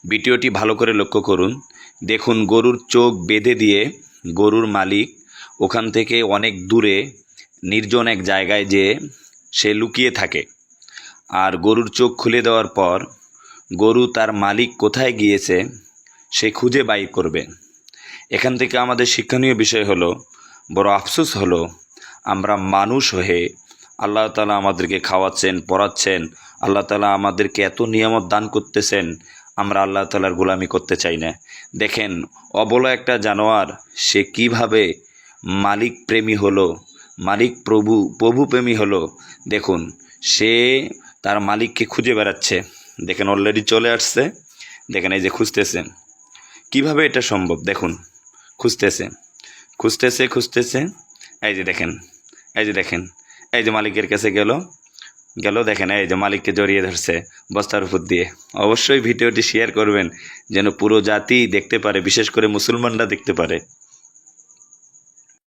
ভিডিওটি ভালো করে লক্ষ্য করুন। দেখুন গরুর চোখ বেঁধে দিয়ে গরুর মালিক ওখান থেকে অনেক দূরে নির্জন এক জায়গায় যেয়ে সে লুকিয়ে থাকে। আর গরুর চোখ খুলে দেওয়ার পর গরু তার মালিক কোথায় গিয়েছে সে খুঁজে বাইর করবে। এখান থেকে আমাদের শিক্ষণীয় বিষয় হলো, বড় আফসোস হলো আমরা মানুষ হয়ে আল্লাহ তাআলা আমাদেরকে খাওয়াচ্ছেন, পড়াচ্ছেন, আল্লাহ তাআলা আমাদেরকে এত নিয়ামত দান করতেছেন, আমরা আল্লাহ তাআলার গোলামি করতে চাই না। দেখেন অবলা একটা জানোয়ার সে কিভাবে মালিক প্রেমী হলো, মালিক প্রভু প্রেমী হলো। দেখুন সে তার মালিককে খুঁজে বেড়াচ্ছে। দেখেন অলরেডি চলে আসছে, দেখেন এই যে খুঁজতেছে। কিভাবে এটা সম্ভব? দেখুন খুঁজতেছে খুঁজতেছে খুঁজতেছে, এই যে দেখেন, এই যে দেখেন, এই যে মালিকের কাছে গেল, দেখেন এই যে মালিককে জড়িয়ে ধরছে বস্তার উপর দিয়ে। অবশ্যই ভিডিওটি শেয়ার করবেন যেন পুরো জাতি দেখতে পারে, বিশেষ করে মুসলমানরা দেখতে পারে।